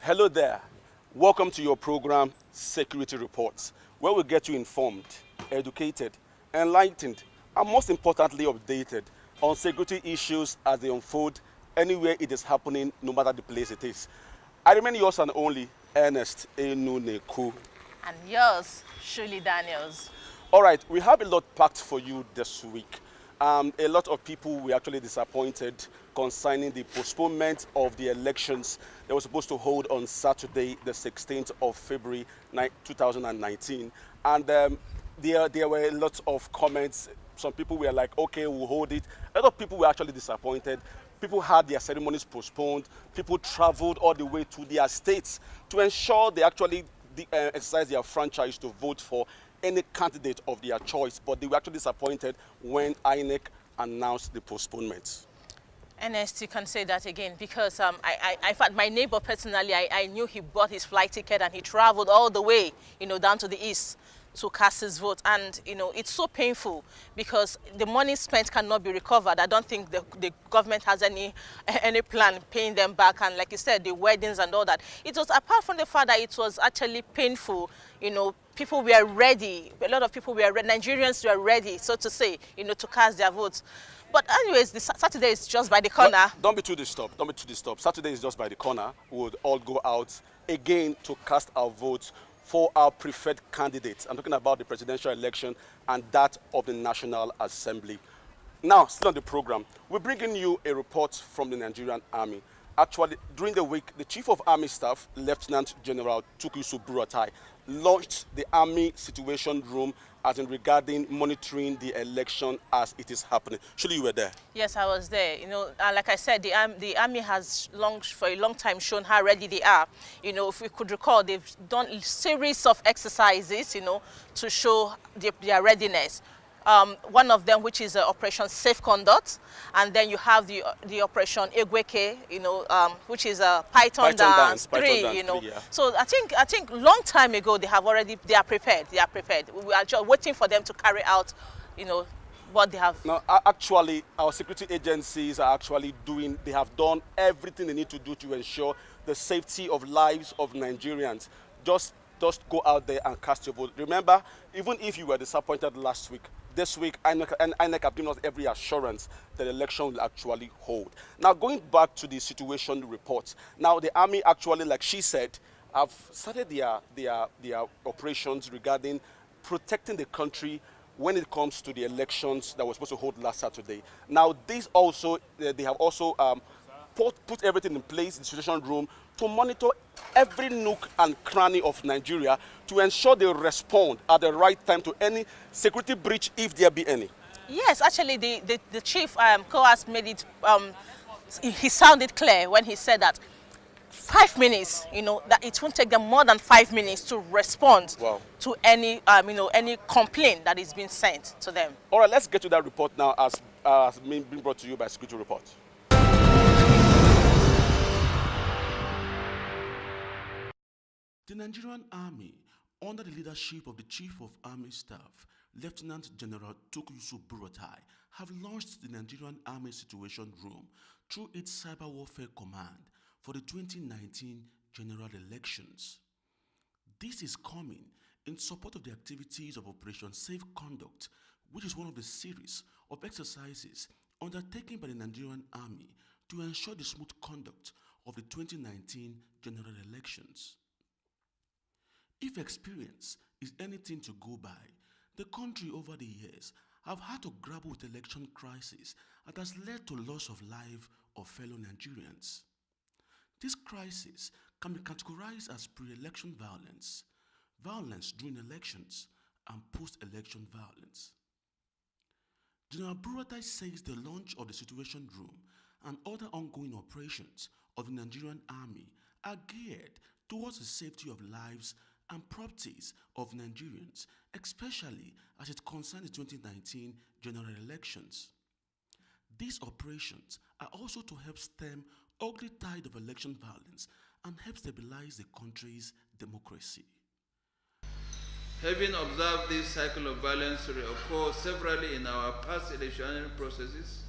Hello there. Welcome to your program, Security Reports, where we get you informed, educated, enlightened, and most importantly, updated on security issues as they unfold anywhere it is happening, no matter the place it is. I remain yours and only, Ernest Enuneku. And yours, Shirley Daniels. All right, we have a lot packed for you this week. A lot of people were actually disappointed concerning the postponement of the elections that were supposed to hold on Saturday, the 16th of February 2019. And there were a lot of comments. Some people were like, okay, we'll hold it. A lot of people were actually disappointed. People had their ceremonies postponed. People traveled all the way to their states to ensure they actually exercise their franchise to vote for any candidate of their choice, but they were actually disappointed when INEC announced the postponement. Ernest, you can say that again because in fact, my neighbor personally, I knew he bought his flight ticket and he traveled all the way, down to the east to cast his vote. And, it's so painful because the money spent cannot be recovered. I don't think the government has any plan paying them back. And like you said, the weddings and all that. It was, apart from the fact that it was actually painful, people were ready. A lot of people were ready. Nigerians were ready, so to say, to cast their votes. But anyways, the Saturday is just by the corner. Don't be too disturbed. Don't be too disturbed. Saturday is just by the corner. We would all go out again to cast our votes for our preferred candidates. I'm talking about the presidential election and that of the National Assembly. Now, still on the program, we're bringing you a report from the Nigerian Army. Actually, during the week, the Chief of Army Staff, Lieutenant General Tukuisu Buratai, launched the Army Situation Room as in regarding monitoring the election as it is happening. Surely you were there? Yes, I was there. Like I said, the Army has for a long time shown how ready they are. If we could recall, they've done a series of exercises, to show their readiness. One of them, which is Operation Safe Conduct, and then you have the Operation Egweke, which is a Python Dance 3, yeah. So I think long time ago they are prepared. We are just waiting for them to carry out, what they have. Now, actually, our security agencies are they have done everything they need to do to ensure the safety of lives of Nigerians. Just go out there and cast your vote. Remember, even if you were disappointed last week, this week, INEC have given us every assurance that the election will actually hold. Now, going back to the situation report. Now, the Army actually, like she said, have started their operations regarding protecting the country when it comes to the elections that were supposed to hold last Saturday. Now, they have also put everything in place in the situation room to monitor every nook and cranny of Nigeria to ensure they respond at the right time to any security breach if there be any. Yes, actually, the chief COAS made it, he sounded clear when he said that 5 minutes, that it won't take them more than 5 minutes to respond to any, any complaint that is being sent to them. All right, let's get to that report now as being brought to you by Security Report. The Nigerian Army, under the leadership of the Chief of Army Staff, Lieutenant General Tukuisu Buratai, have launched the Nigerian Army Situation Room through its Cyber Warfare Command for the 2019 general elections. This is coming in support of the activities of Operation Safe Conduct, which is one of the series of exercises undertaken by the Nigerian Army to ensure the smooth conduct of the 2019 general elections. If experience is anything to go by, the country over the years have had to grapple with election crisis that has led to loss of life of fellow Nigerians. This crisis can be categorized as pre-election violence, violence during elections, and post-election violence. General Buratai says the launch of the Situation Room and other ongoing operations of the Nigerian Army are geared towards the safety of lives and properties of Nigerians, especially as it concerns the 2019 general elections. These operations are also to help stem ugly tide of election violence and help stabilize the country's democracy. Having observed this cycle of violence reoccur severally in our past electionary processes,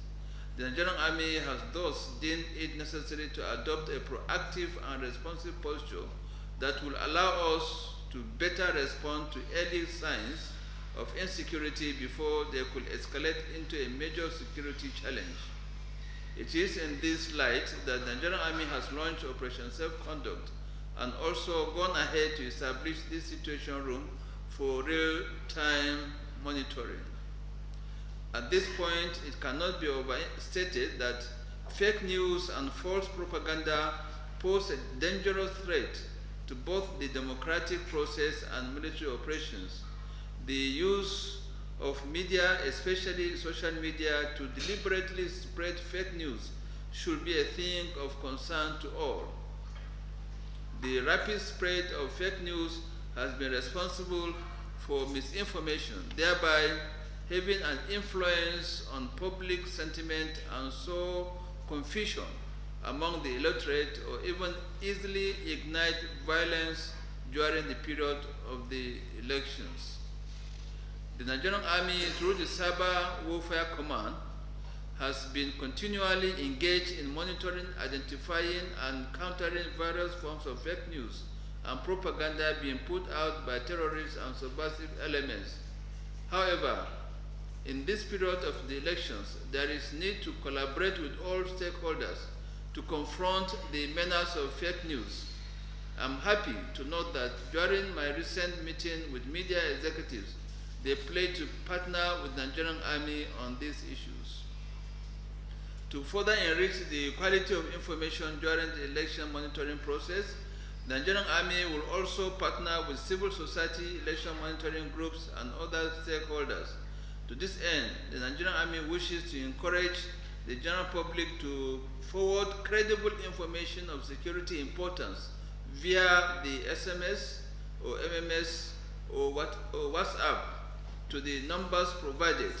The Nigerian Army has thus deemed it necessary to adopt a proactive and responsive posture that will allow us to better respond to early signs of insecurity before they could escalate into a major security challenge. It is in this light that the Nigerian Army has launched Operation Safe Conduct and also gone ahead to establish this situation room for real-time monitoring. At this point, it cannot be overstated that fake news and false propaganda pose a dangerous threat to both the democratic process and military operations. The use of media, especially social media, to deliberately spread fake news should be a thing of concern to all. The rapid spread of fake news has been responsible for misinformation, thereby having an influence on public sentiment and sow confusion among the electorate, or even easily ignite violence during the period of the elections. The Nigerian Army, through the Cyber Warfare Command, has been continually engaged in monitoring, identifying, and countering various forms of fake news and propaganda being put out by terrorists and subversive elements. However, in this period of the elections, there is need to collaborate with all stakeholders to confront the menace of fake news. I'm happy to note that during my recent meeting with media executives, they pledged to partner with the Nigerian Army on these issues. To further enrich the quality of information during the election monitoring process, the Nigerian Army will also partner with civil society election monitoring groups and other stakeholders. To this end, the Nigerian Army wishes to encourage the general public to forward credible information of security importance via the SMS or MMS or WhatsApp to the numbers provided.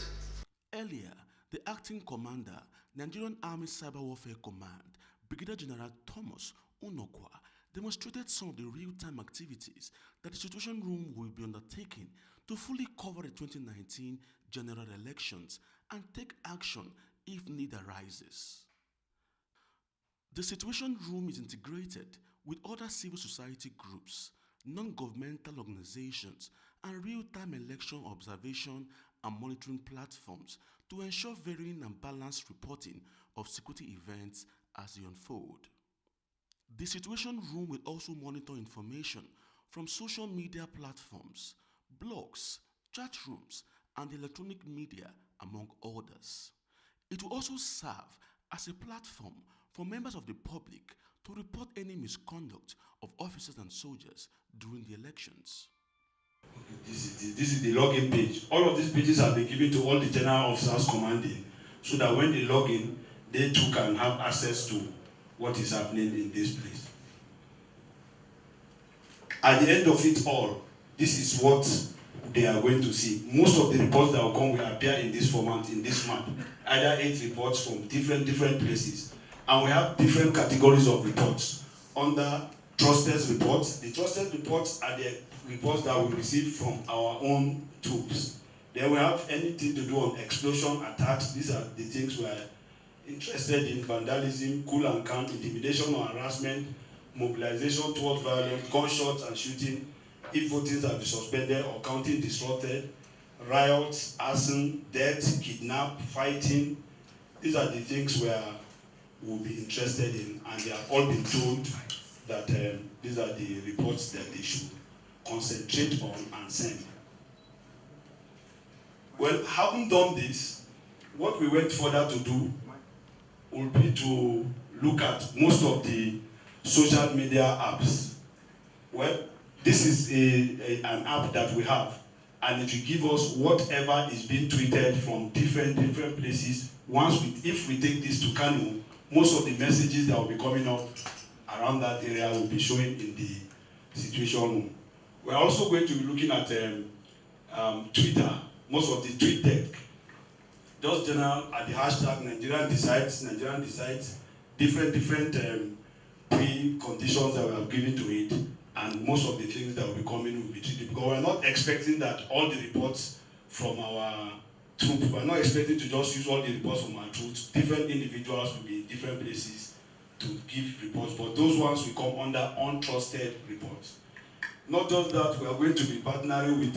Earlier, the acting commander, Nigerian Army Cyber Warfare Command, Brigadier General Thomas Unokwa, demonstrated some of the real-time activities that the Situation Room will be undertaking to fully cover the 2019 general elections and take action if need arises. The Situation Room is integrated with other civil society groups, non-governmental organizations, and real-time election observation and monitoring platforms to ensure varying and balanced reporting of security events as they unfold. The Situation Room will also monitor information from social media platforms, blogs, chat rooms, and electronic media, among others. It will also serve as a platform for members of the public to report any misconduct of officers and soldiers during the elections. This is the login page. All of these pages have been given to all the general officers commanding, so that when they log in, they too can have access to what is happening in this place. At the end of it all, this is what they are going to see. Most of the reports that will come will appear in this format, in this map. Either 8 reports from different places. And we have different categories of reports. Under trusted reports, the trusted reports are the reports that we receive from our own troops. Then we have anything to do on explosion, attacks. These are the things we are interested in: vandalism, cool and calm, intimidation or harassment, mobilization towards violence, gunshots and shooting, if voting have been suspended or counting disrupted, riots, arson, death, kidnap, fighting. These are the things we will be interested in, and they have all been told that these are the reports that they should concentrate on and send. Well, having done this, what we went further to do will be to look at most of the social media apps. Well, this is an app that we have, and it will give us whatever is being tweeted from different places. If we take this to Kano, most of the messages that will be coming up around that area will be showing in the Situation Room. We're also going to be looking at Twitter, most of the tweet tech. Just general at the hashtag Nigerian decides, different preconditions that we have given to it, and most of the things that will be coming will be treated, because we're not expecting that all the reports from our troop. We're not expecting to just use all the reports from our troops. Different individuals will be in different places to give reports, but those ones will come under untrusted reports. Not just that, we are going to be partnering with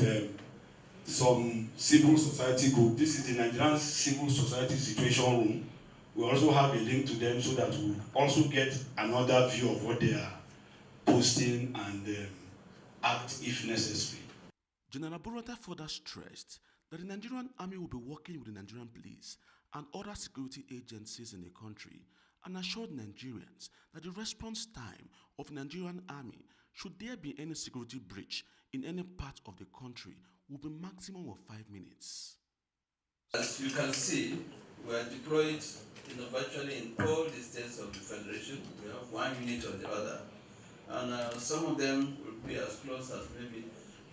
some civil society group. This is the Nigerian Civil Society Situation Room. We also have a link to them so that we also get another view of what they are posting and act if necessary. General Burata further stressed that the Nigerian Army will be working with the Nigerian police and other security agencies in the country and assured Nigerians that the response time of the Nigerian Army, should there be any security breach in any part of the country, will be maximum of 5 minutes. As you can see, we are deployed virtually in all the states of the Federation. We have one unit or the other. And some of them will be as close as maybe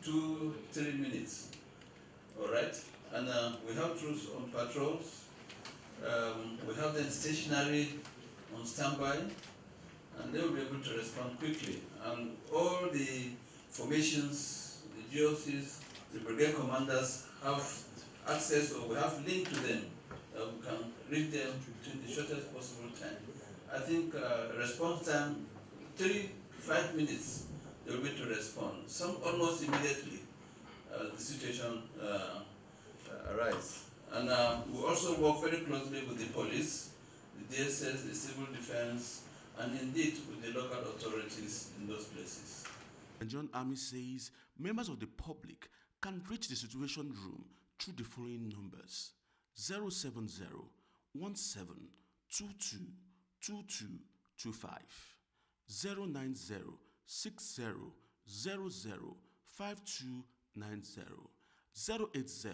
2-3 minutes. All right? And we have troops on patrols. We have them stationary on standby, and they will be able to respond quickly. And all the formations, the GOCs, the brigade commanders have access, or we have link to them. We can reach them in the shortest possible time. I think response time, 3-5 minutes, they will be to respond. Some almost immediately the situation arises. And we also work very closely with the police, the DSS, the civil defense, and indeed with the local authorities in those places. The Nigerian Army says members of the public can reach the Situation Room through the following numbers: 070 17 22 2225, 090 60 00 5290, 080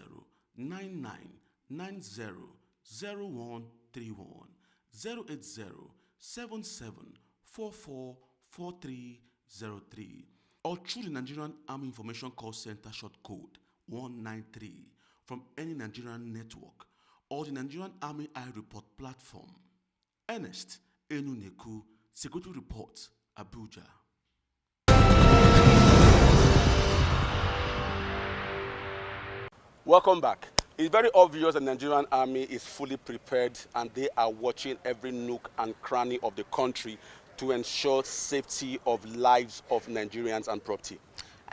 99 90 0131, 080 77 44 4303, or through the Nigerian Army Information Call Center short code 193 from any Nigerian network or the Nigerian Army iReport platform. Ernest Enuneku, Security Report, Abuja. Welcome back. It's very obvious the Nigerian Army is fully prepared and they are watching every nook and cranny of the country to ensure safety of lives of Nigerians and property.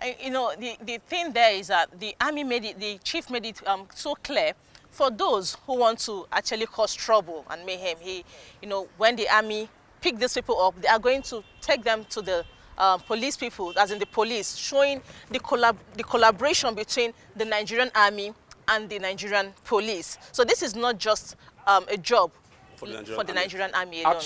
The thing there is that the Army the chief made it so clear for those who want to actually cause trouble and mayhem. When the Army pick these people up, they are going to take them to the police people, as in the police, showing the collaboration between the Nigerian Army and the Nigerian police. So this is not just a job for the Nigerian Army alone.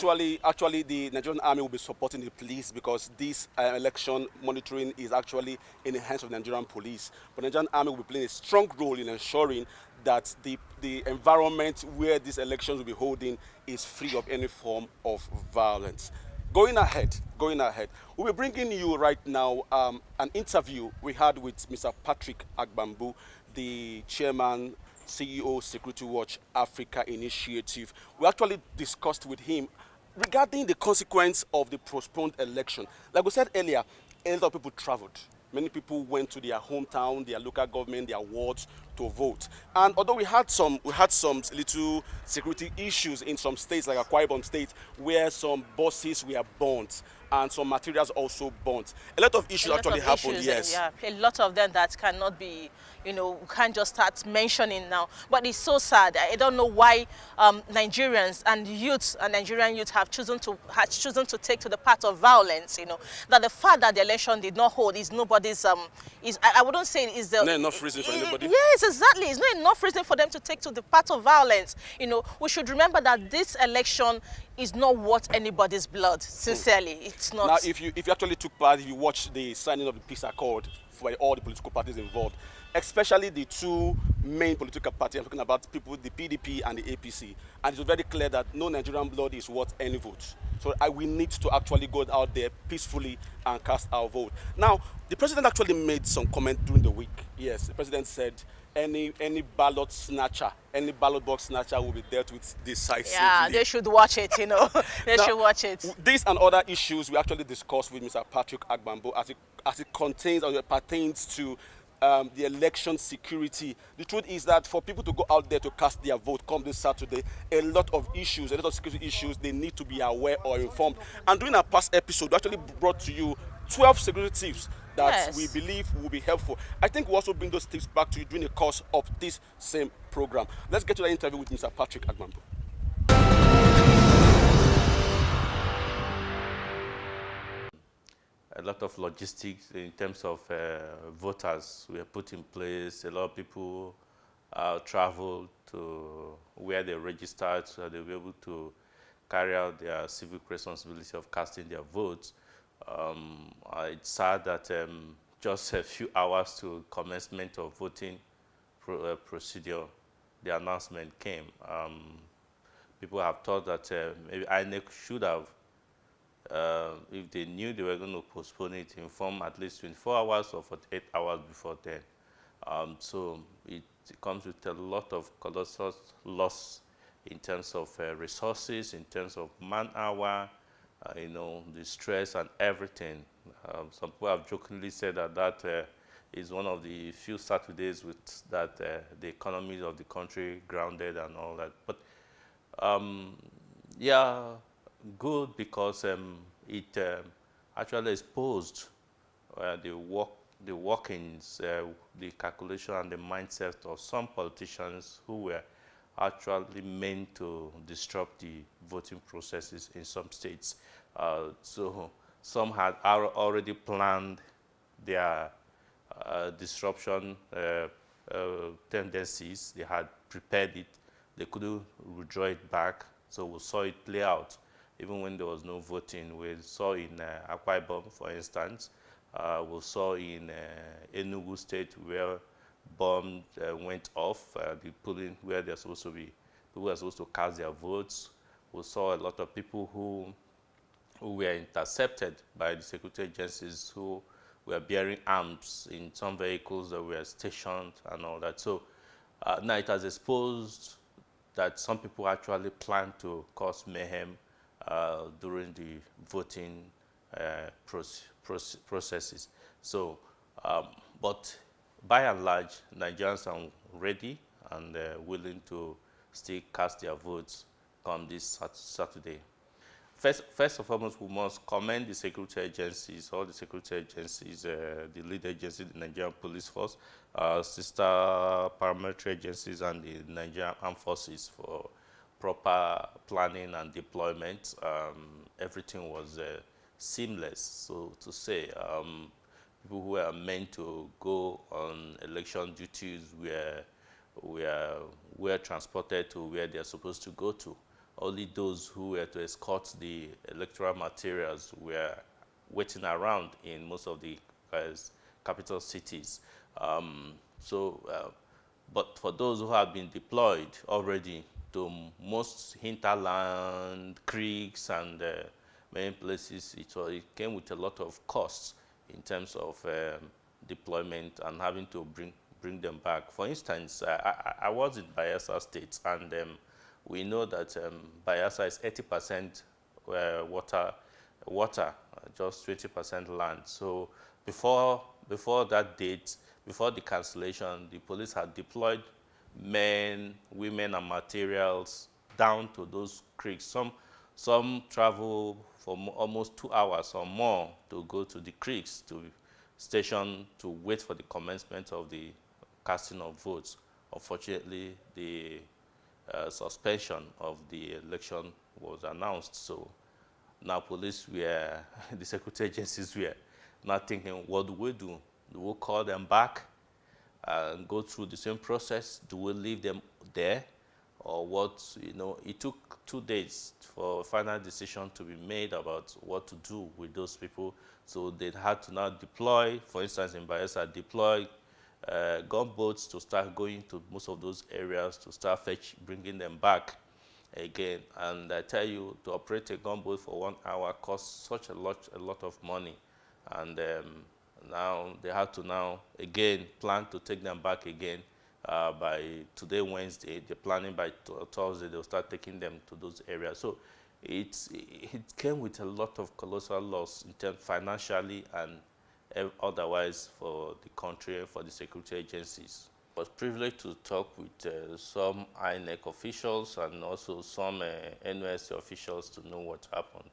Actually, the Nigerian Army will be supporting the police because this election monitoring is actually in the hands of the Nigerian police. But the Nigerian Army will be playing a strong role in ensuring that the environment where these elections will be holding is free of any form of violence. Going ahead, we'll be bringing you right now an interview we had with Mr. Patrick Agbambu, the chairman, CEO, Security Watch Africa Initiative. We actually discussed with him regarding the consequence of the postponed election. Like we said earlier, a lot of people traveled. Many people went to their hometown, their local government, their wards to vote. And although we had some little security issues in some states, like Akwa Ibom State, where some buses were burnt and some materials also burnt. A lot of issues actually happened, yes. Yeah, a lot of them that cannot be, we can't just start mentioning now. But it's so sad. I don't know why Nigerians and Nigerian youth have chosen to take to the path of violence. That the fact that the election did not hold is nobody's. I wouldn't say it is the. Not enough reason for anybody. Yes, exactly. It's not enough reason for them to take to the path of violence. We should remember that this election is not worth anybody's blood. Sincerely, it's not. Now, if you actually took part, if you watched the signing of the peace accord for all the political parties involved, especially the two main political parties, I'm talking about people, the PDP and the APC, and it was very clear that no Nigerian blood is worth any vote. So we need to actually go out there peacefully and cast our vote. Now, the president actually made some comment during the week. Yes, the president said any ballot snatcher, any ballot box snatcher will be dealt with decisively. Yeah, they should watch it, They should watch it. These and other issues we actually discussed with Mr. Patrick Agbambu as it contains or it pertains to the election security. The truth is that for people to go out there to cast their vote come this Saturday, a lot of issues, a lot of security issues, they need to be aware or informed. And during our past episode, we actually brought to you 12 security tips that we believe will be helpful. I think we'll also bring those tips back to you during the course of this same program. Let's get to the interview with Mr. Patrick Agmambo. A lot of logistics in terms of voters were put in place. A lot of people traveled to where they registered so they were able to carry out their civic responsibility of casting their votes. It's sad that just a few hours to commencement of voting procedure, the announcement came. People have thought that maybe INEC should have, if they knew they were going to postpone it, inform at least 24 hours or 48 hours before then. So it comes with a lot of colossal loss in terms of resources, in terms of man-hour, you know, the stress and everything. Some people have jokingly said that that is one of the few Saturdays with that the economy of the country grounded and all that. But yeah, good because it actually exposed the workings, the calculation and the mindset of some politicians who were actually meant to disrupt the voting processes in some states. So some had already planned their disruption tendencies. They had prepared it. They couldn't withdraw it back. So we saw it play out even when there was no voting. We saw in Akwa Ibom, for instance. We saw in Enugu State where bombs went off, the polling where they're supposed to be, people were supposed to cast their votes. We saw a lot of people who were intercepted by the security agencies who were bearing arms in some vehicles that were stationed and all that. So now it has exposed that some people actually plan to cause mayhem during the voting processes. So, but by and large, Nigerians are ready and willing to still cast their votes come this Saturday. First and foremost, we must commend the security agencies, all the security agencies, the lead agency, the Nigerian Police Force, sister paramilitary agencies, and the Nigerian Armed Forces for proper planning and deployment. Everything was seamless, so to say. People who were meant to go on election duties were transported to where they're supposed to go to. Only those who were to escort the electoral materials were waiting around in most of the capital cities. But for those who have been deployed already to most hinterland, creeks, and many places, it came with a lot of costs in terms of deployment and having to bring them back. For instance, I was in Bayelsa State, and we know that Bayelsa is 80% water, just 20% land. So before that date, before the cancellation, the police had deployed men, women, and materials down to those creeks. Some travel for almost 2 hours or more to go to the creeks to station to wait for the commencement of the casting of votes. Unfortunately, the suspension of the election was announced. So now police were, the security agencies were not thinking, what do we do? Do we call them back and go through the same process? Do we leave them there? Or what, you know, it took 2 days for a final decision to be made about what to do with those people. So they had to now deploy, for instance, in Bayelsa, deploy gunboats to start going to most of those areas to start bringing them back again. And I tell you, to operate a gunboat for 1 hour costs such a lot of money. And now they have to now again plan to take them back again. By today, Wednesday, they're planning by Thursday, they'll start taking them to those areas. So it came with a lot of colossal loss in terms financially and otherwise for the country and for the security agencies. I was privileged to talk with some INEC officials and also some NYSC officials to know what happened.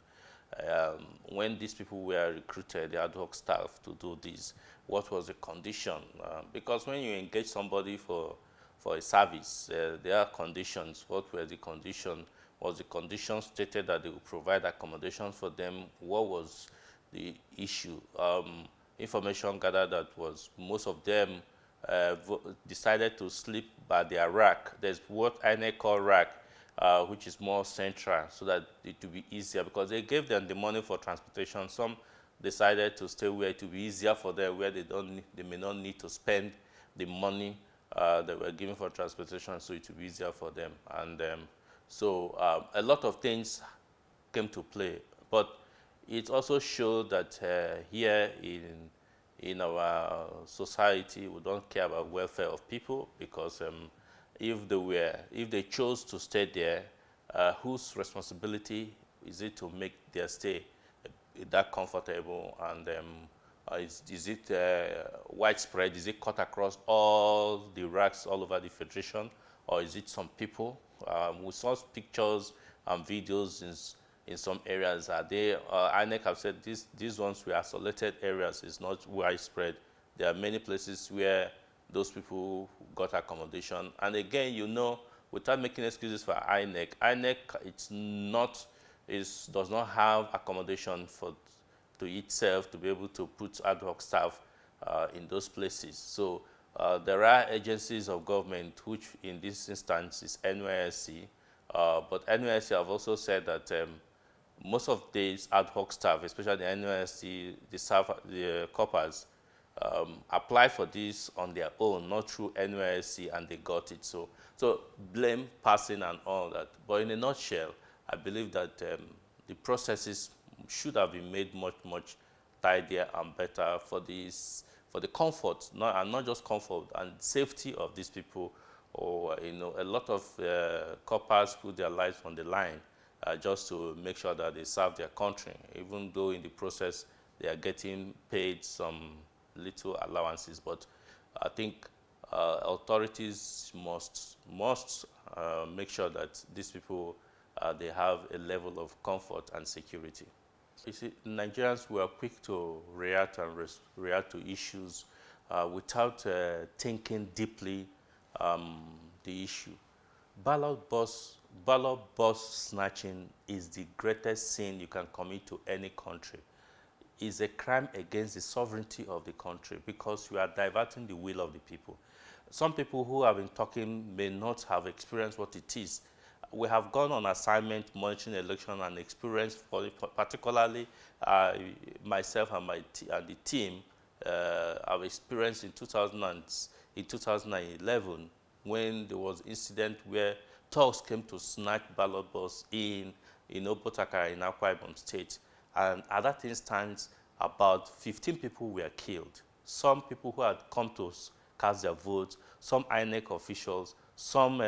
When these people were recruited, the ad hoc staff, to do this, what was the condition? Because when you engage somebody for a service, there are conditions. What were the conditions? Was the condition stated that they would provide accommodation for them? What was the issue? Information gathered that was most of them decided to sleep by their rack. There's what INEC call rack, which is more central, so that it will be easier, because they gave them the money for transportation. Some decided to stay where it will be easier for them, where they may not need to spend the money they were given for transportation, so it will be easier for them. And so a lot of things came to play, but it also showed that here in our society, we don't care about welfare of people, because if they chose to stay there, whose responsibility is it to make their stay that comfortable? And is it widespread? Is it cut across all the racks all over the Federation, or is it some people? We saw pictures and videos in some areas. INEC have said these ones were isolated areas. It's not widespread. There are many places where those people got accommodation. And again, you know, without making excuses for INEC, does not have accommodation to itself to be able to put ad hoc staff in those places. So there are agencies of government, which in this instance is NYSC, but NYSC have also said that most of these ad hoc staff, especially the NYSC, the corpers, apply for this on their own, not through NYSC, and they got it. So blame passing and all that. But in a nutshell, I believe that the processes should have been made much tidier and better for the comfort, and not just comfort, and safety of these people. Or a lot of corpers put their lives on the line just to make sure that they serve their country, even though in the process they are getting paid some little allowances. But I think authorities must make sure that these people they have a level of comfort and security. You see, Nigerians were quick to react to issues without thinking deeply the issue. Ballot box snatching is the greatest sin you can commit to any country. It's a crime against the sovereignty of the country, because you are diverting the will of the people. Some people who have been talking may not have experienced what it is. We have gone on assignment monitoring election and experienced, particularly myself and the team have experienced in 2011, when there was incident where thugs came to snatch ballot box in Obotakara in Akwa Ibom State. And at that instance, about 15 people were killed. Some people who had come to cast their votes, some INEC officials, some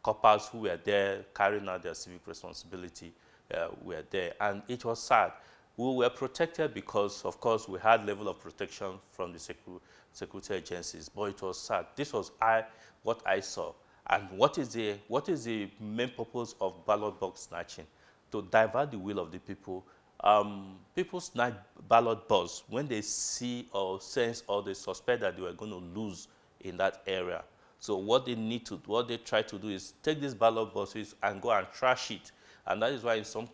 corpers who were there carrying out their civic responsibility were there. And it was sad. We were protected because, of course, we had level of protection from the security agencies, but it was sad. This was what I saw. And what is the main purpose of ballot box snatching? To divert the will of the people. People snatch ballot box when they see or sense or they suspect that they were going to lose in that area. So what they try to do is take these ballot boxes and go and trash it. And that is why in some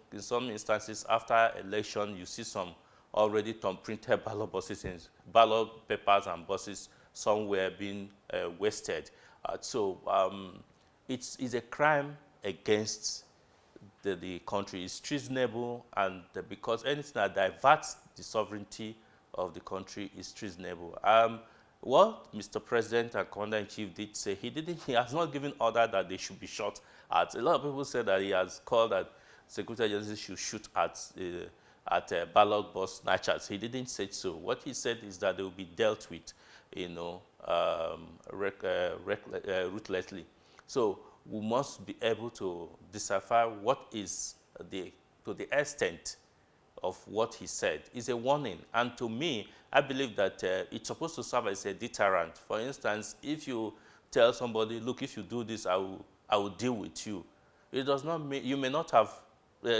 instances after election, you see some already printed ballot boxes, ballot papers and boxes somewhere being wasted. So it's a crime against the country. Is treasonable, and because anything that diverts the sovereignty of the country is treasonable. What Mr. President and Commander-in-Chief did say, he has not given order that they should be shot at. A lot of people say that he has called that security agencies should shoot at ballot box snatchers. He didn't say so. What he said is that they will be dealt with, ruthlessly. So we must be able to decipher what is to the extent of what he said is a warning. And to me, I believe that it's supposed to serve as a deterrent. For instance, if you tell somebody, look, if you do this, I will deal with you. It does not mean, you may not have,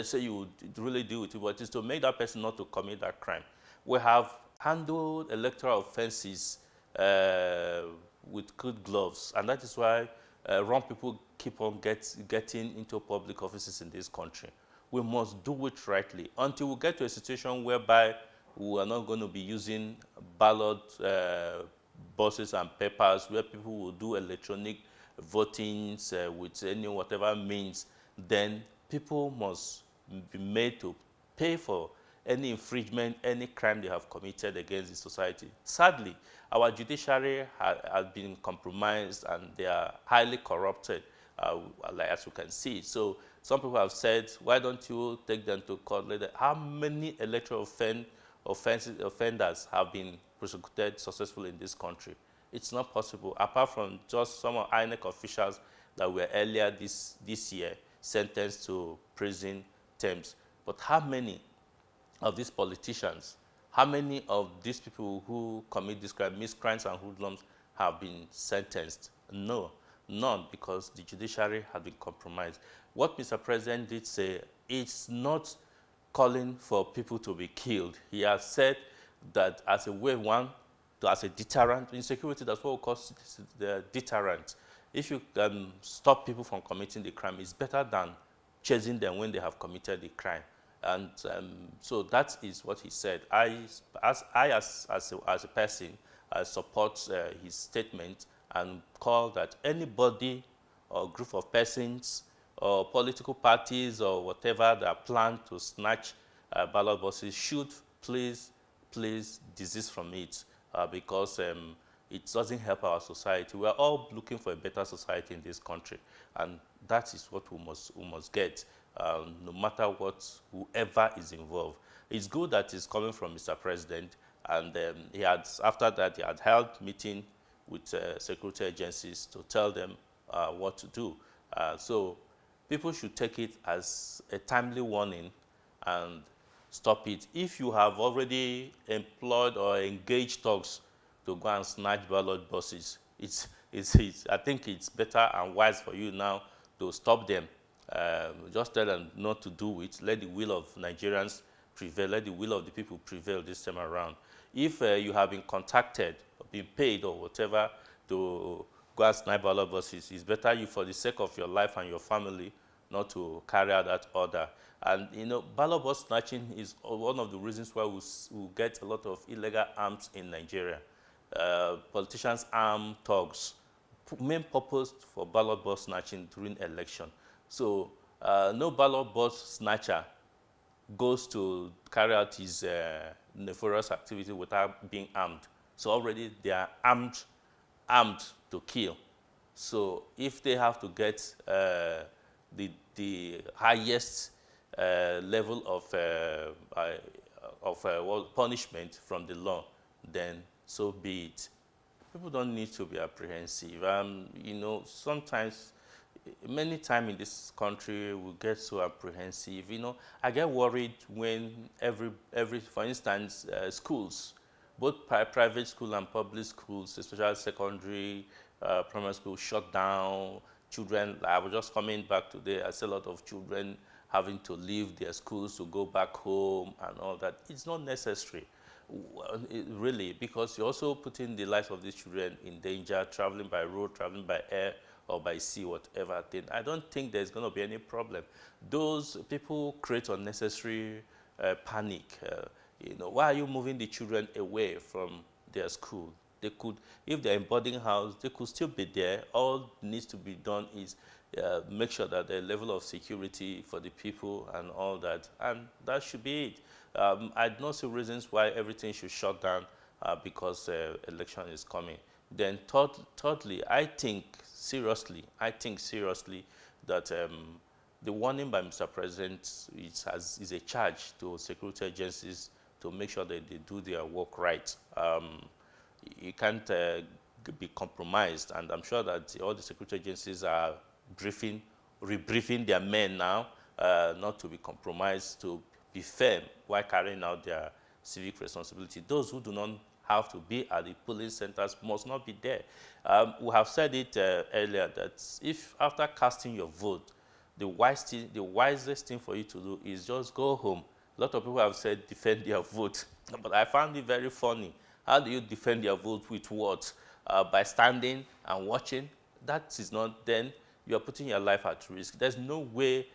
say you would really deal with you, but it's to make that person not to commit that crime. We have handled electoral offenses with good gloves, and that is why wrong people keep on getting into public offices in this country. We must do it rightly until we get to a situation whereby we are not going to be using ballot boxes and papers, where people will do electronic votings with any whatever means. Then people must be made to pay for any infringement, any crime they have committed against the society. Sadly, our judiciary has been compromised and they are highly corrupted, as you can see. So some people have said, why don't you take them to court later? How many electoral offenders have been prosecuted successfully in this country? It's not possible, apart from just some of INEC officials that were earlier this year sentenced to prison terms. But how many of these politicians, how many of these people who commit these crimes and hoodlums have been sentenced? No, none, because the judiciary has been compromised. What Mr. President did say, it's not calling for people to be killed. He has said that as a way, as a deterrent, in security, that's what we call the deterrent. If you can stop people from committing the crime, it's better than chasing them when they have committed the crime. And so that is what he said. As a person, I support his statement and call that anybody or group of persons or political parties or whatever that plan to snatch ballot boxes should please desist from it, because it doesn't help our society. We are all looking for a better society in this country, and that is what we must get, no matter whoever is involved. It's good that it's coming from Mr. President, and after that, he had held meeting with security agencies to tell them what to do. So people should take it as a timely warning and stop it. If you have already employed or engaged thugs to go and snatch ballot boxes, I think it's better and wise for you now to stop them. Just tell them not to do it. Let the will of Nigerians prevail. Let the will of the people prevail this time around. If you have been contacted, or been paid or whatever to go and snatch ballot boxes, it's better you, for the sake of your life and your family, not to carry out that order. And ballot box snatching is one of the reasons why we get a lot of illegal arms in Nigeria. Politicians arm thugs, main purpose for ballot box snatching during election. So no ballot box snatcher goes to carry out his nefarious activity without being armed. So already they are armed to kill. So if they have to get the highest level of punishment from the law, then so be it. People don't need to be apprehensive. Sometimes, many times in this country, we get so apprehensive. I get worried when for instance, schools, both private school and public schools, especially secondary, primary school, shut down. Children, I was just coming back today, I see a lot of children having to leave their schools to go back home and all that. It's not necessary, really, because you're also putting the lives of these children in danger, traveling by road, traveling by air, or by sea, whatever thing. I don't think there's going to be any problem. Those people create unnecessary panic. Why are you moving the children away from their school? They could, if they're in boarding house, they could still be there. All needs to be done is make sure that the level of security for the people and all that, and that should be it. I don't see reasons why everything should shut down because election is coming. Then thirdly, I think seriously that the warning by Mr. President is a charge to security agencies to make sure that they do their work right. You can't be compromised, and I'm sure that all the security agencies are rebriefing their men now, not to be compromised, to be firm while carrying out their civic responsibility. Those who do not have to be at the polling centers must not be there. We have said it earlier that if after casting your vote, the wisest thing for you to do is just go home. A lot of people have said defend their vote, but I found it very funny. How do you defend your vote with what? By standing and watching? That is not, then you are putting your life at risk. There's no way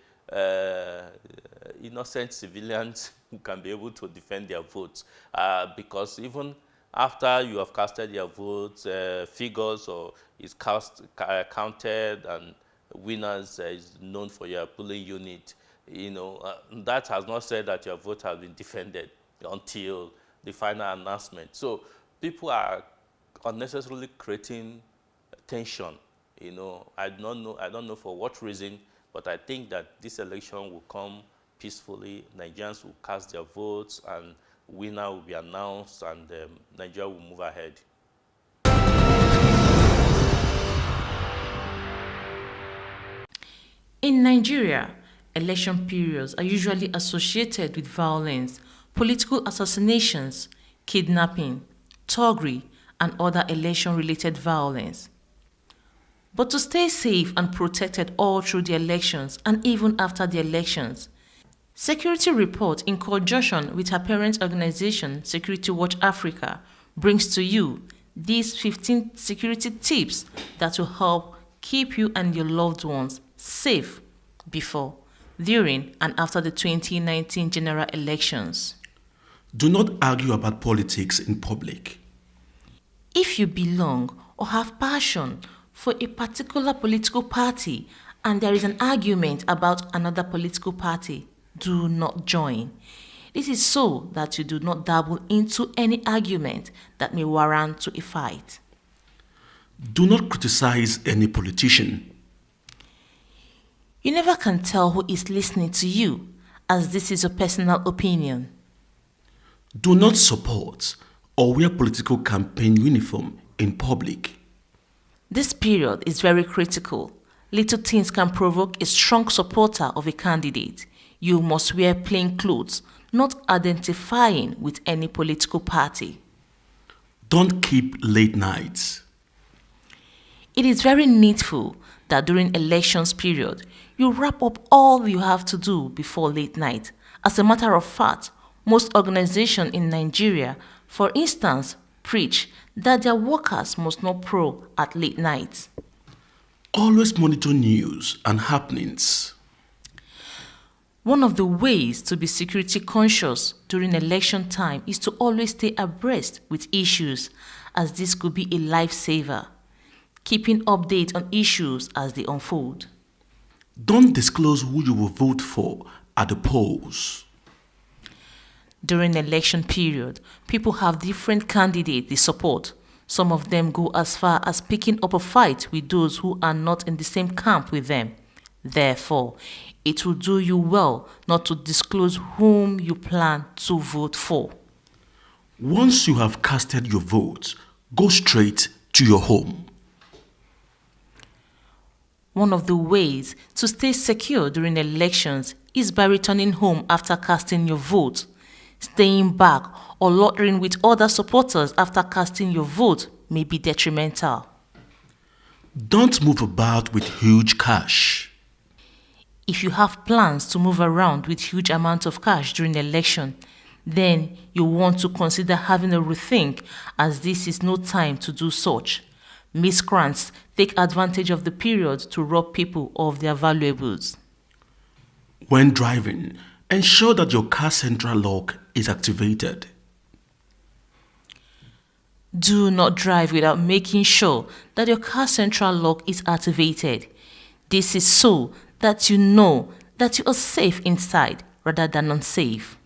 innocent civilians can be able to defend their votes because even after you have casted your votes, figures or is counted and winners is known for your polling unit, that has not said that your vote has been defended until the final announcement. So people are unnecessarily creating tension. I don't know for what reason, but I think that this election will come peacefully. Nigerians will cast their votes and winner will be announced and Nigeria will move ahead. In Nigeria, election periods are usually associated with violence, political assassinations, kidnapping, thuggery, and other election-related violence. But to stay safe and protected all through the elections and even after the elections, Security Report, in conjunction with her parent organization, Security Watch Africa, brings to you these 15 security tips that will help keep you and your loved ones safe before, during, and after the 2019 general elections. Do not argue about politics in public. If you belong or have passion for a particular political party and there is an argument about another political party, do not join. This is so that you do not dabble into any argument that may warrant to a fight. Do not criticize any politician. You never can tell who is listening to you, as this is your personal opinion. Do not support or wear political campaign uniform in public. This period is very critical. Little things can provoke a strong supporter of a candidate. You must wear plain clothes, not identifying with any political party. Don't keep late nights. It is very needful that during elections period, you wrap up all you have to do before late night. As a matter of fact, most organizations in Nigeria, for instance, preach that their workers must not prowl at late night. Always monitor news and happenings. One of the ways to be security conscious during election time is to always stay abreast with issues, as this could be a lifesaver, keeping update on issues as they unfold. Don't disclose who you will vote for at the polls. During election period, people have different candidates they support. Some of them go as far as picking up a fight with those who are not in the same camp with them. Therefore, it will do you well not to disclose whom you plan to vote for. Once you have casted your vote, go straight to your home. One of the ways to stay secure during elections is by returning home after casting your vote. Staying back or loitering with other supporters after casting your vote may be detrimental. Don't move about with huge cash. If you have plans to move around with huge amounts of cash during the election, then you want to consider having a rethink, as this is no time to do such. Miscreants take advantage of the period to rob people of their valuables. When driving, ensure that your car central lock is activated. Do not drive without making sure that your car central lock is activated. This is so that you know that you are safe inside rather than unsafe.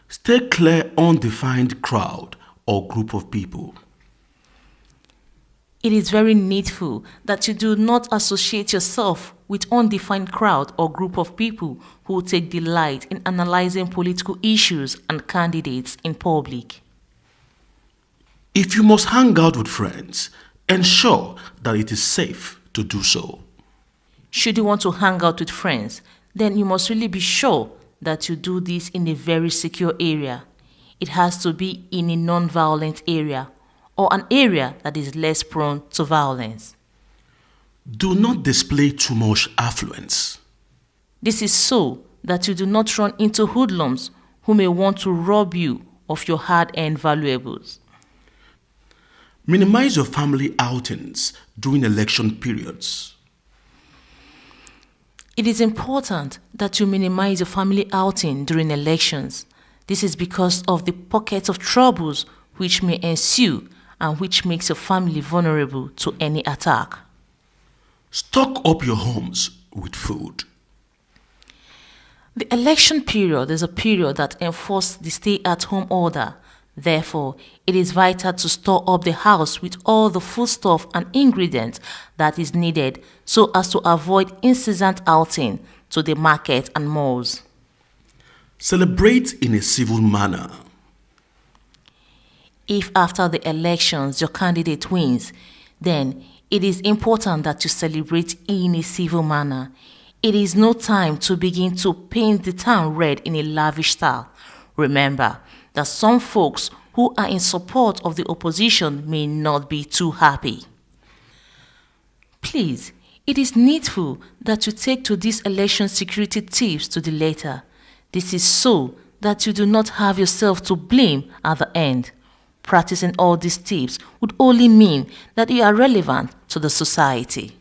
Stay clear undefined crowd or group of people. It is very needful that you do not associate yourself with undefined crowd or group of people who take delight in analyzing political issues and candidates in public. If you must hang out with friends, ensure that it is safe to do so. Should you want to hang out with friends, then you must really be sure that you do this in a very secure area. It has to be in a non-violent area or an area that is less prone to violence. Do not display too much affluence. This is so that you do not run into hoodlums who may want to rob you of your hard-earned valuables. Minimize your family outings during election periods. It is important that you minimize your family outing during elections. This is because of the pockets of troubles which may ensue and which makes your family vulnerable to any attack. Stock up your homes with food. The election period is a period that enforces the stay-at-home order. Therefore, it is vital to store up the house with all the foodstuff and ingredients that is needed so as to avoid incessant outing to the market and malls. Celebrate in a civil manner. If after the elections your candidate wins, then it is important that you celebrate in a civil manner. It is no time to begin to paint the town red in a lavish style. Remember that some folks who are in support of the opposition may not be too happy. Please, it is needful that you take to these election security tips to the letter. This is so that you do not have yourself to blame at the end. Practicing all these tips would only mean that you are relevant to the society.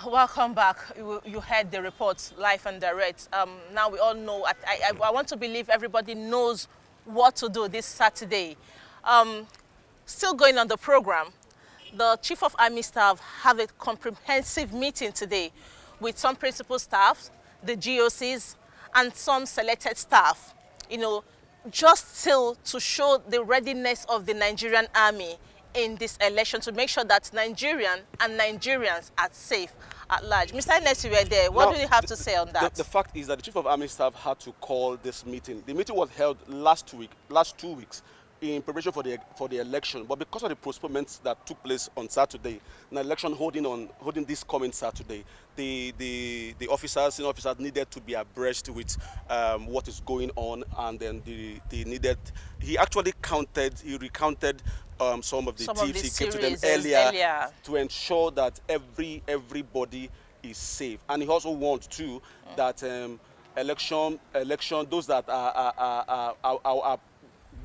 Welcome back. You heard the reports live and direct. Now we all know, I want to believe everybody knows what to do this Saturday. Still going on the program, the Chief of Army Staff have a comprehensive meeting today with some principal staff, the GOCs, and some selected staff, just to show the readiness of the Nigerian Army in this election to make sure that Nigerians are safe at large. Mr. Ernest, you were there. What do you have to say on that? The fact is that the Chief of Army Staff had to call this meeting. The meeting was held last 2 weeks in preparation for the election, but because of the postponements that took place on Saturday, an election holding this coming Saturday, the senior officers needed to be abreast with what is going on, and then he recounted some of the tips he gave to them earlier to ensure that everybody is safe. And he also wants too that election those that are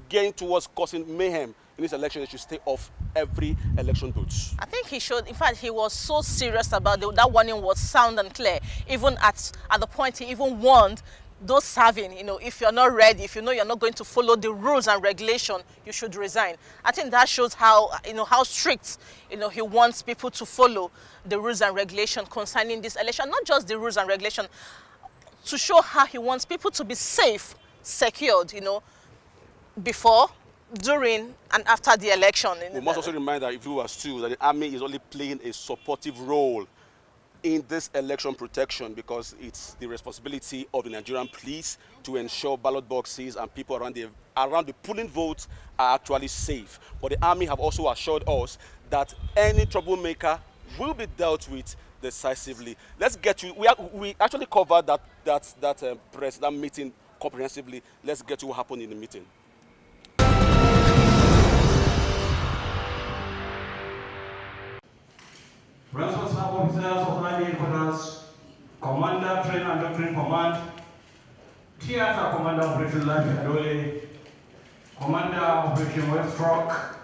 getting towards causing mayhem in this election, they should stay off every election booth. I think he showed, in fact, he was so serious about that warning was sound and clear. Even at the point he even warned those serving, if you're not ready, if you're not going to follow the rules and regulation, you should resign. I think that shows how, how strict, he wants people to follow the rules and regulation concerning this election. Not just the rules and regulation, to show how he wants people to be safe, secured, before, during, and after the election. We must also remind our viewers too that the Army is only playing a supportive role in this election protection, because it's the responsibility of the Nigerian police to ensure ballot boxes and people around the polling votes are actually safe. But the Army have also assured us that any troublemaker will be dealt with decisively. Let's get to, we actually covered that meeting comprehensively. Let's get to what happened in the meeting. Principal Staff Officers of Army Headquarters, Commander, Train and Doctrine Command, Theater Commander Operation Life Adole, Commander Operation West Rock,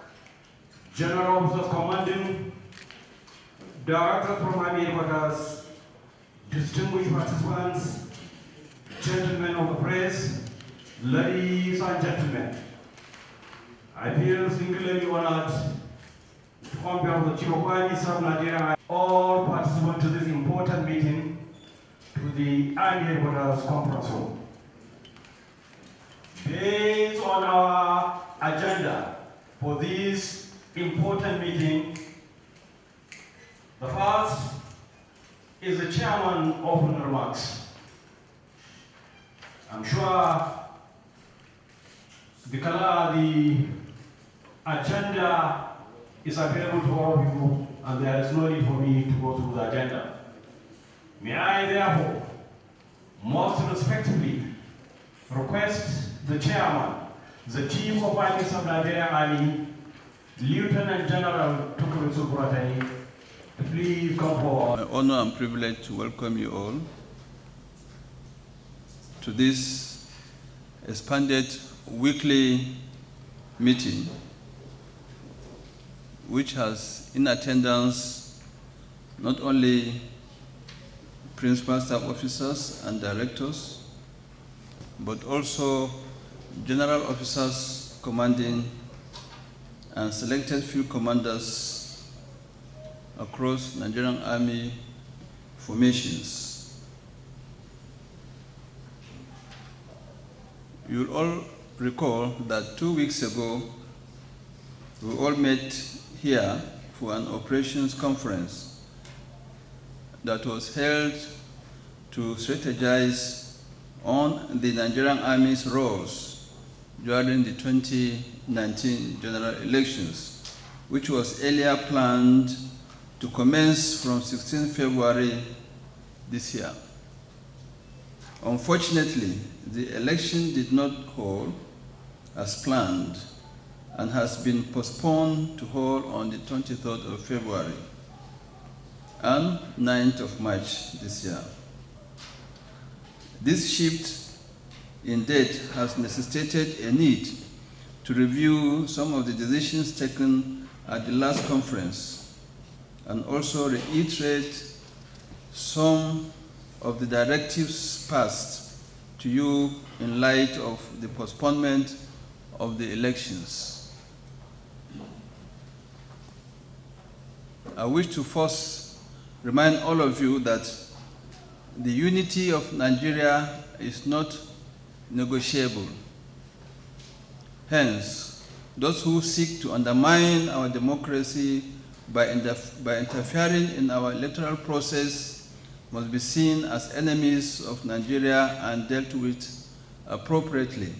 General Officers Commanding, Directors from Army Headquarters, distinguished participants, gentlemen of the press, ladies and gentlemen, I feel singularly honored on behalf of the Chief of Army Staff Nigeria, all participants to this important meeting to the Army Headquarters Conference Room. Based on our agenda for this important meeting, the first is the Chairman opening remarks. I'm sure the agenda is available to all of you and there is no need for me to go through the agenda. May I therefore most respectfully request the chairman, the Chief of Armies of Nigerian Army, Lieutenant General Tukur Yusuf Buratai, to please come forward. My honor and privilege to welcome you all to this expanded weekly meeting, which has in attendance not only principal staff officers and directors, but also general officers commanding and selected field commanders across Nigerian Army formations. You'll all recall that 2 weeks ago, we all met here for an operations conference that was held to strategize on the Nigerian Army's roles during the 2019 general elections, which was earlier planned to commence from 16 February this year. Unfortunately, the election did not hold as planned and has been postponed to hold on the 23rd of February and 9th of March this year. This shift in date has necessitated a need to review some of the decisions taken at the last conference and also reiterate some of the directives passed to you in light of the postponement of the elections. I wish to first remind all of you that the unity of Nigeria is not negotiable. Hence, those who seek to undermine our democracy by interfering in our electoral process must be seen as enemies of Nigeria and dealt with appropriately.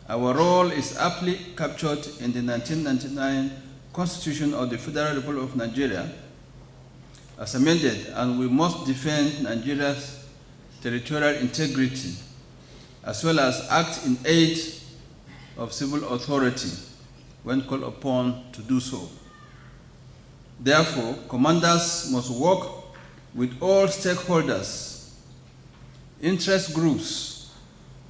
Our role is aptly captured in the 1999 Constitution of the Federal Republic of Nigeria as amended, and we must defend Nigeria's territorial integrity as well as act in aid of civil authority when called upon to do so. Therefore, commanders must work with all stakeholders, interest groups,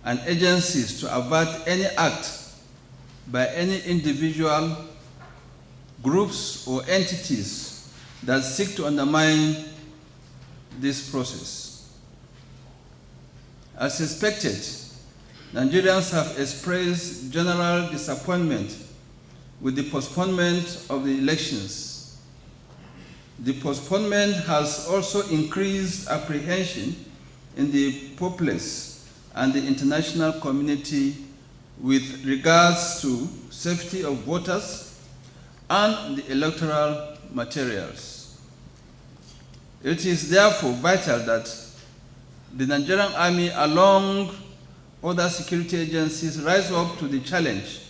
and agencies to avert any act by any individual, groups, or entities that seek to undermine this process. As expected, Nigerians have expressed general disappointment with the postponement of the elections. The postponement has also increased apprehension in the populace and the international community with regards to safety of voters and the electoral materials. It is therefore vital that the Nigerian Army, along other security agencies, rise up to the challenge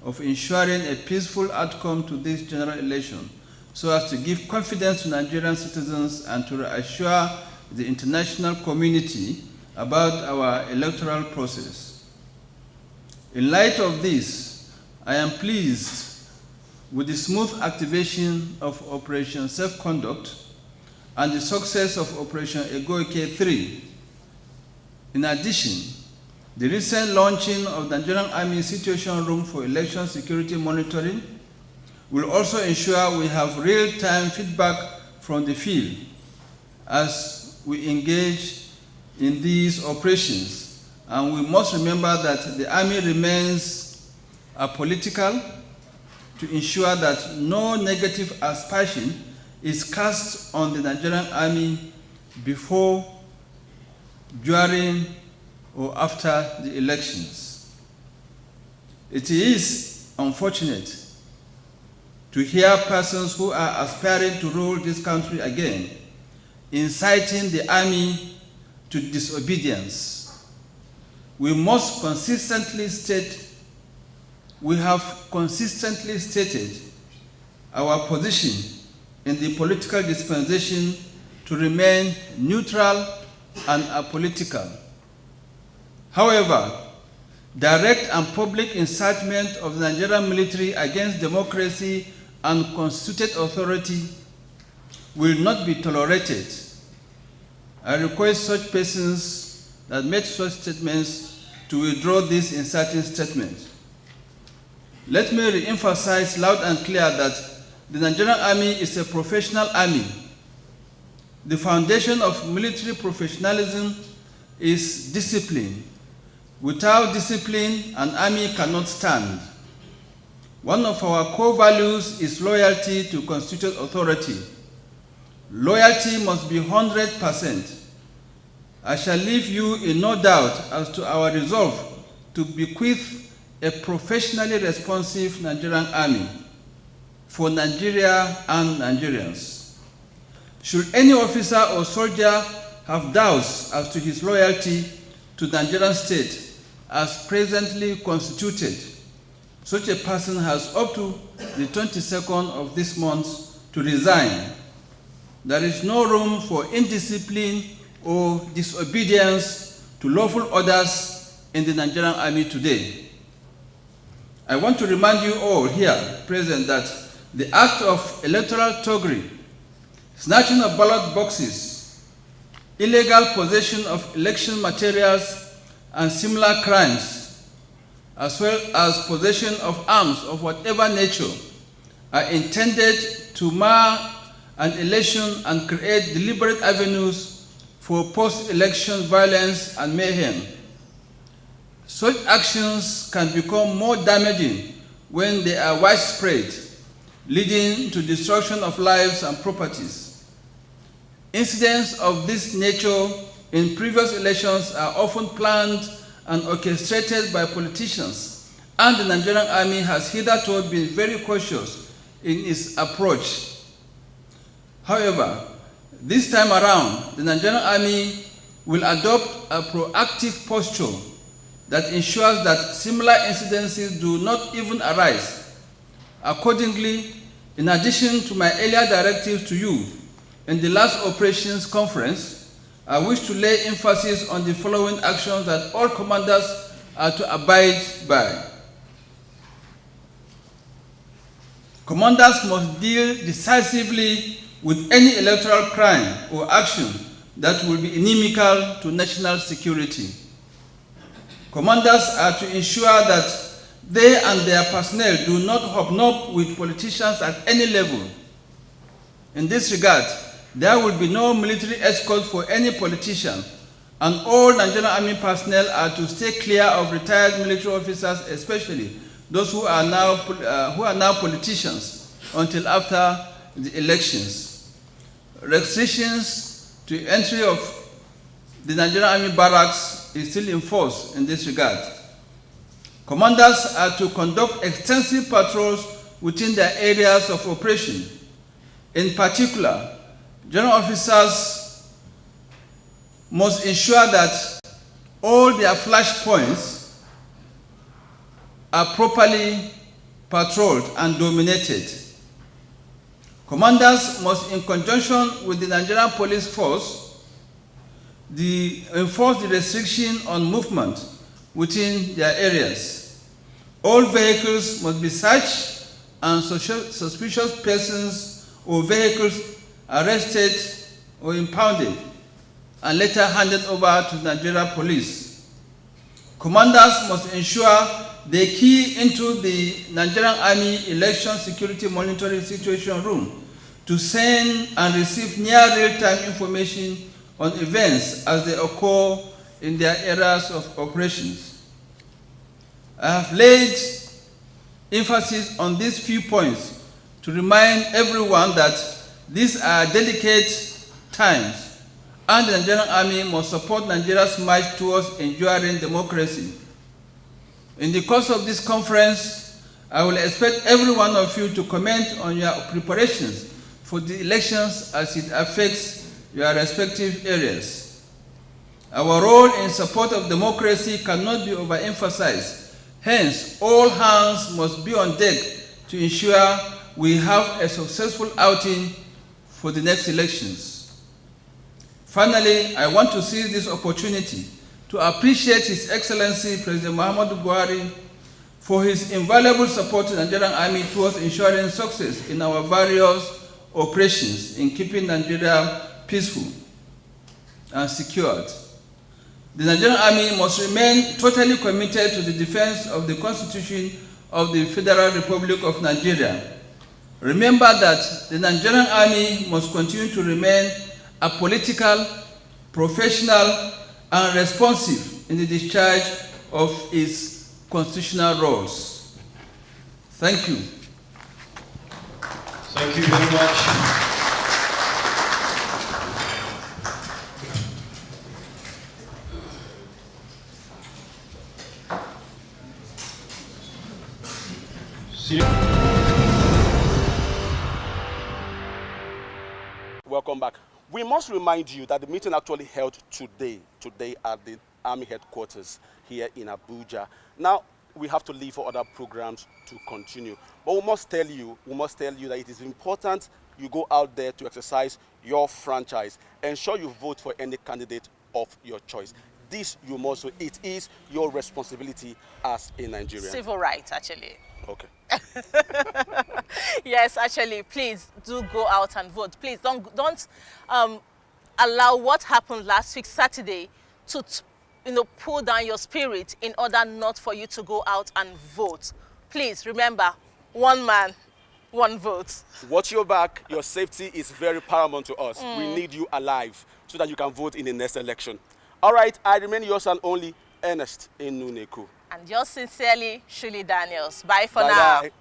of ensuring a peaceful outcome to this general election, so as to give confidence to Nigerian citizens and to reassure the international community about our electoral process. In light of this, I am pleased with the smooth activation of Operation Safe Conduct and the success of Operation Egoike 3. In addition, the recent launching of the Nigerian Army Situation Room for Election Security Monitoring will also ensure we have real-time feedback from the field as we engage in these operations. And we must remember that the Army remains apolitical to ensure that no negative aspersion is cast on the Nigerian Army before, during, or after the elections. It is unfortunate to hear persons who are aspiring to rule this country again inciting the army to disobedience. We have consistently stated our position in the political dispensation to remain neutral and apolitical. However, direct and public incitement of the Nigerian military against democracy and constituted authority will not be tolerated. I request such persons that made such statements to withdraw these insulting statements. Let me re-emphasize loud and clear that the Nigerian Army is a professional army. The foundation of military professionalism is discipline. Without discipline, an army cannot stand. One of our core values is loyalty to constituted authority. Loyalty must be 100%. I shall leave you in no doubt as to our resolve to bequeath a professionally responsive Nigerian army for Nigeria and Nigerians. Should any officer or soldier have doubts as to his loyalty to the Nigerian state as presently constituted, such a person has up to the 22nd of this month to resign. There is no room for indiscipline or disobedience to lawful orders in the Nigerian Army today. I want to remind you all here present that the act of electoral thuggery, snatching of ballot boxes, illegal possession of election materials, and similar crimes, as well as possession of arms of whatever nature, are intended to mar an election and create deliberate avenues for post-election violence and mayhem. Such actions can become more damaging when they are widespread, leading to destruction of lives and properties. Incidents of this nature in previous elections are often planned and orchestrated by politicians, and the Nigerian Army has hitherto been very cautious in its approach. However, this time around, the Nigerian Army will adopt a proactive posture that ensures that similar incidences do not even arise. Accordingly, in addition to my earlier directives to you in the last operations conference, I wish to lay emphasis on the following actions that all commanders are to abide by. Commanders must deal decisively with any electoral crime or action that will be inimical to national security. Commanders are to ensure that they and their personnel do not hobnob with politicians at any level. In this regard, there will be no military escort for any politician, and all Nigerian Army personnel are to stay clear of retired military officers, especially those who are now politicians, until after the elections. Restrictions to entry of the Nigerian Army barracks is still in force in this regard. Commanders are to conduct extensive patrols within their areas of operation. In particular, general officers must ensure that all their flash points are properly patrolled and dominated. Commanders must, in conjunction with the Nigerian police force, enforce the restriction on movement within their areas. All vehicles must be searched and suspicious persons or vehicles arrested or impounded and later handed over to the Nigerian police. Commanders must ensure they key into the Nigerian Army Election Security Monitoring Situation Room to send and receive near real-time information on events as they occur in their areas of operations. I have laid emphasis on these few points to remind everyone that these are delicate times, and the Nigerian Army must support Nigeria's march towards enduring democracy. In the course of this conference, I will expect every one of you to comment on your preparations for the elections as it affects your respective areas. Our role in support of democracy cannot be overemphasized. Hence, all hands must be on deck to ensure we have a successful outing for the next elections. Finally, I want to seize this opportunity to appreciate His Excellency President Muhammadu Buhari for his invaluable support to the Nigerian Army towards ensuring success in our various operations in keeping Nigeria peaceful and secured. The Nigerian Army must remain totally committed to the defense of the Constitution of the Federal Republic of Nigeria. Remember that the Nigerian Army must continue to remain apolitical, professional, and responsive in the discharge of its constitutional roles. Thank you. Thank you very much. Welcome back. We must remind you that the meeting actually held today at the Army headquarters here in Abuja. Now, we have to leave for other programs to continue. But we must tell you that it is important you go out there to exercise your franchise. Ensure you vote for any candidate of your choice. This you must do. It is your responsibility as a Nigerian. Civil rights, actually. Okay. Yes, actually, please do go out and vote. Please don't allow what happened last week Saturday to pull down your spirit in order not for you to go out and vote. Please remember, one man, one vote. Watch your back. Your safety is very paramount to us. We need you alive so that you can vote in the next election. All right, I remain yours and only, Ernest Enuneku. And yours sincerely, Shuli Daniels. Bye for now. Bye.